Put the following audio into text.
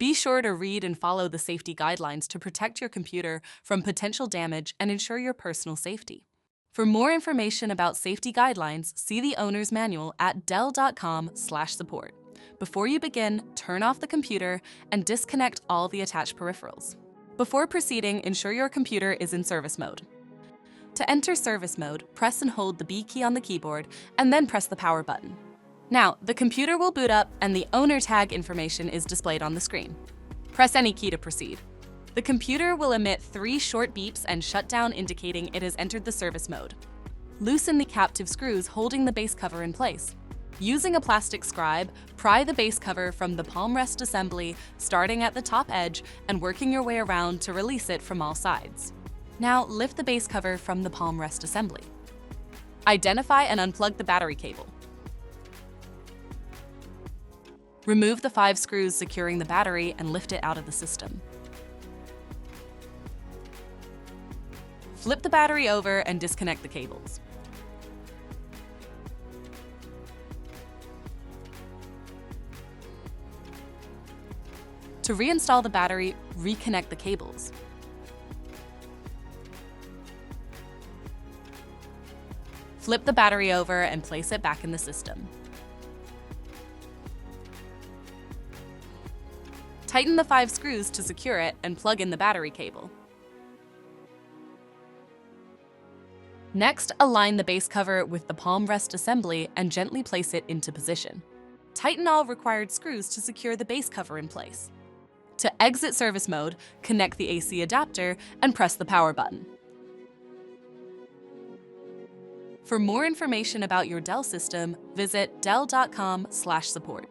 Be sure to read and follow the safety guidelines to protect your computer from potential damage and ensure your personal safety. For more information about safety guidelines, see the owner's manual at dell.com/support. Before you begin, turn off the computer and disconnect all the attached peripherals. Before proceeding, ensure your computer is in service mode. To enter service mode, press and hold the B key on the keyboard and then press the power button. Now, the computer will boot up and the owner tag information is displayed on the screen. Press any key to proceed. The computer will emit 3 short beeps and shut down, indicating it has entered the service mode. Loosen the captive screws holding the base cover in place. Using a plastic scribe, pry the base cover from the palm rest assembly, starting at the top edge and working your way around to release it from all sides. Now, lift the base cover from the palm rest assembly. Identify and unplug the battery cable. Remove the 5 screws securing the battery and lift it out of the system. Flip the battery over and disconnect the cables. To reinstall the battery, reconnect the cables. Flip the battery over and place it back in the system. Tighten the 5 screws to secure it and plug in the battery cable. Next, align the base cover with the palm rest assembly and gently place it into position. Tighten all required screws to secure the base cover in place. To exit service mode, connect the AC adapter and press the power button. For more information about your Dell system, visit dell.com/support.